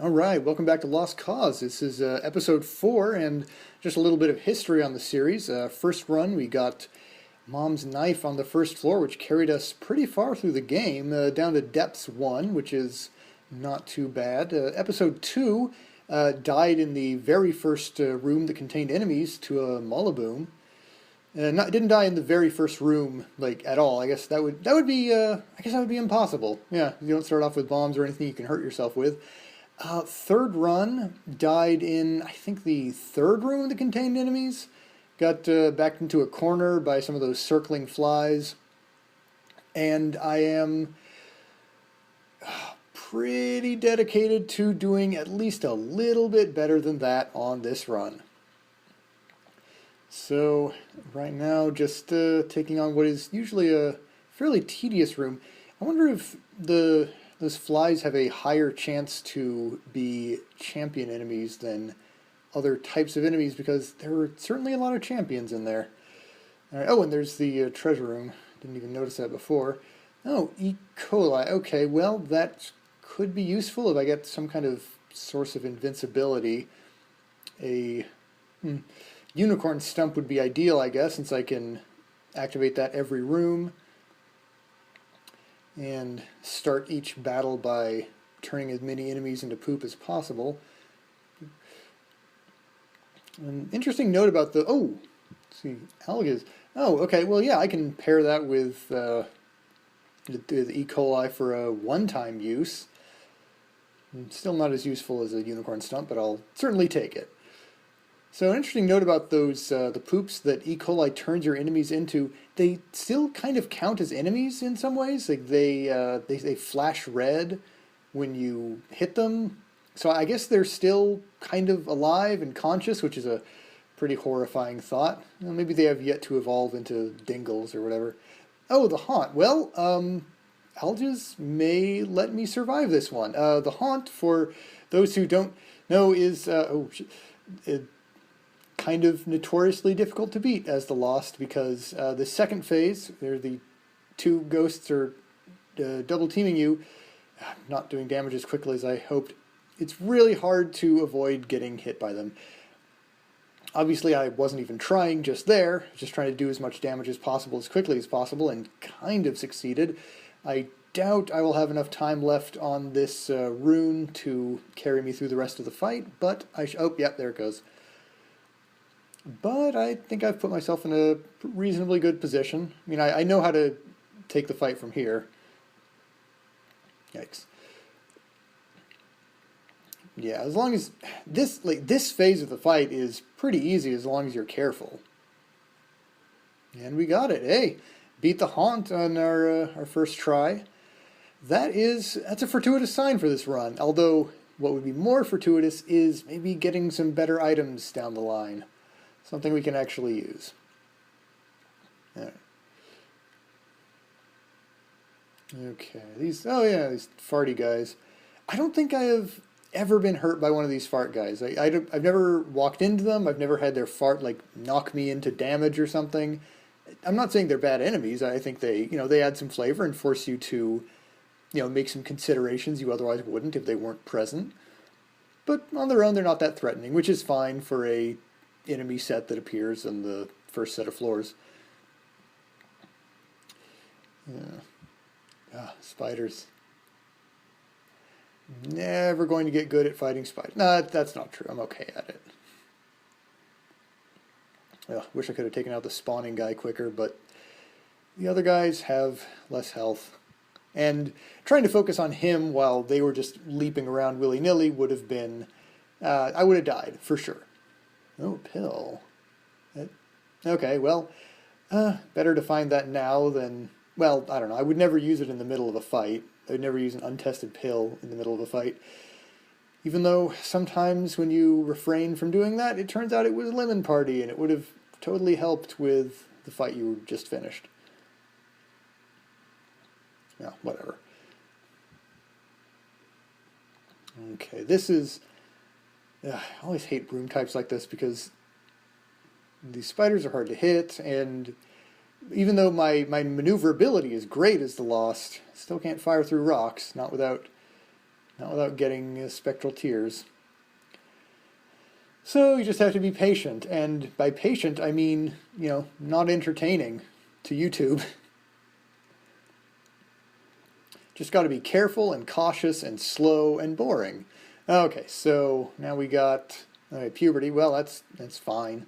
All right, welcome back to Lost Cause. This is episode 4, and just a little bit of history on the series. First run, we got Mom's Knife on the first floor, which carried us pretty far through the game, down to Depths 1, which is not too bad. Episode 2 died in the very first room that contained enemies to a Mullaboom. Didn't die in the very first room, like, at all. I guess that would be impossible. Yeah, you don't start off with bombs or anything you can hurt yourself with. Third run, died in, I think, the third room that contained enemies. Got backed into a corner by some of those circling flies. And I am pretty dedicated to doing at least a little bit better than that on this run. So, right now, just taking on what is usually a fairly tedious room. I wonder if those flies have a higher chance to be champion enemies than other types of enemies, because there were certainly a lot of champions in there. All right, oh, and there's the treasure room. Didn't even notice that before. Oh, E. coli. Okay, well, that could be useful if I get some kind of source of invincibility. A unicorn stump would be ideal, I guess, since I can activate that every room and start each battle by turning as many enemies into poop as possible. An interesting note about the... Oh! Let's see, algas. Oh, okay, well, yeah, I can pair that with the E. coli for a one-time use. Still not as useful as a unicorn stump, but I'll certainly take it. So an interesting note about those the poops that E. coli turns your enemies into, they still kind of count as enemies in some ways. Like they flash red when you hit them. So I guess they're still kind of alive and conscious, which is a pretty horrifying thought. Well, maybe they have yet to evolve into dingles or whatever. Oh, the haunt. Well, algas may let me survive this one. The haunt, for those who don't know, is kind of notoriously difficult to beat as the Lost, because the second phase, the two ghosts are double teaming you, not doing damage as quickly as I hoped. It's really hard to avoid getting hit by them. Obviously, I wasn't even trying just there, just trying to do as much damage as possible, as quickly as possible, and kind of succeeded. I doubt I will have enough time left on this rune to carry me through the rest of the fight, but oh, yeah, there it goes. But I think I've put myself in a reasonably good position. I mean, I know how to take the fight from here. Yikes. Yeah, as long as this phase of the fight is pretty easy as long as you're careful. And we got it. Hey, beat the haunt on our first try. That's a fortuitous sign for this run. Although what would be more fortuitous is maybe getting some better items down the line. Something we can actually use. Yeah. Okay, these farty guys. I don't think I have ever been hurt by one of these fart guys. I've never walked into them. I've never had their fart knock me into damage or something. I'm not saying they're bad enemies. I think they add some flavor and force you to, make some considerations you otherwise wouldn't if they weren't present. But on their own, they're not that threatening, which is fine for a enemy set that appears in the first set of floors. Yeah. Spiders. Never going to get good at fighting spiders. No, that's not true. I'm okay at it. Wish I could have taken out the spawning guy quicker, but the other guys have less health. And trying to focus on him while they were just leaping around willy-nilly would have been... I would have died, for sure. Oh, pill. Okay, well, better to find that now than... Well, I don't know. I would never use it in the middle of a fight. I would never use an untested pill in the middle of a fight. Even though sometimes when you refrain from doing that, it turns out it was Lemon Party, and it would have totally helped with the fight you just finished. No, whatever. Okay, this is... I always hate broom types like this because these spiders are hard to hit, and even though my maneuverability is great as the Lost, still can't fire through rocks, not without Not without getting spectral tears. So you just have to be patient, and by patient I mean, not entertaining to YouTube. Just got to be careful and cautious and slow and boring. Okay, so now we got puberty. Well, that's fine.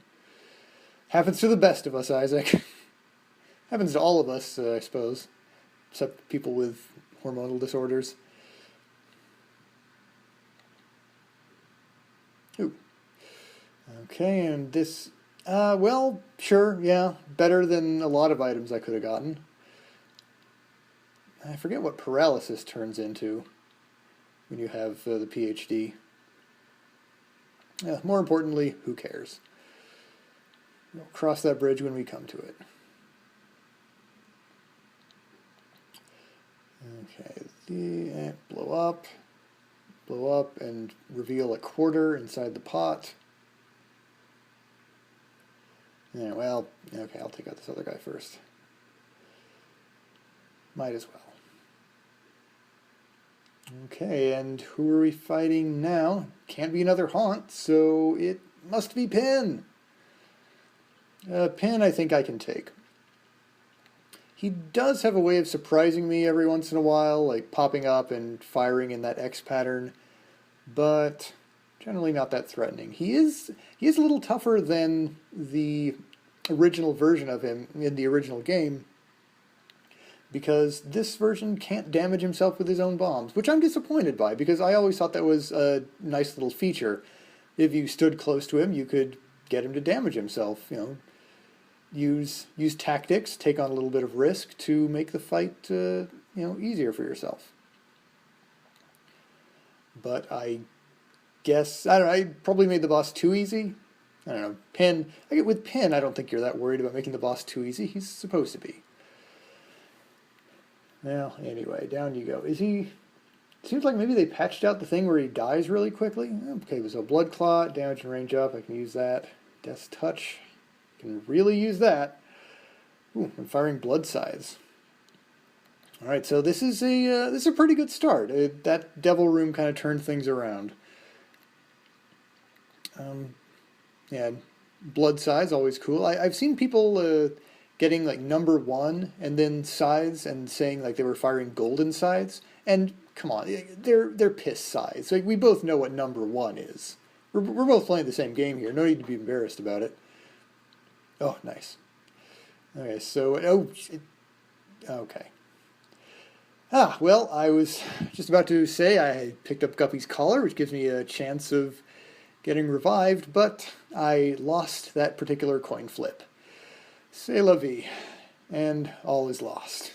Happens to the best of us, Isaac. Happens to all of us, I suppose, except people with hormonal disorders. Ooh. Okay, and this, well, sure, yeah, better than a lot of items I could have gotten. I forget what paralysis turns into when you have the PhD. More importantly, who cares? We'll cross that bridge when we come to it. Okay, blow up, and reveal a quarter inside the pot. Yeah, well, okay, I'll take out this other guy first. Might as well. Okay, and who are we fighting now? Can't be another haunt, so it must be Pin. Pin I think I can take. He does have a way of surprising me every once in a while, like popping up and firing in that X pattern, but generally not that threatening. He is a little tougher than the original version of him in the original game, because this version can't damage himself with his own bombs, which I'm disappointed by, because I always thought that was a nice little feature. If you stood close to him, you could get him to damage himself, use tactics, take on a little bit of risk to make the fight, easier for yourself. But I guess, I don't know, I probably made the boss too easy. I don't know, Pin, with Pin, I don't think you're that worried about making the boss too easy. He's supposed to be. Well, anyway, down you go. Seems like maybe they patched out the thing where he dies really quickly. Okay, so Blood Clot, damage and range up, I can use that. Death's Touch, can really use that. Ooh, I'm firing blood scythes. Alright, so this is a pretty good start. That Devil Room kind of turned things around. Yeah, blood scythes, always cool. I've seen people getting like number 1 and then scythes and saying like they were firing golden scythes. And come on, they're piss scythes. Like, we both know what number 1 is. We're both playing the same game here. No need to be embarrassed about it. Oh, nice. Okay, so okay. Well, I was just about to say I picked up Guppy's collar, which gives me a chance of getting revived, but I lost that particular coin flip. C'est la vie, and all is lost.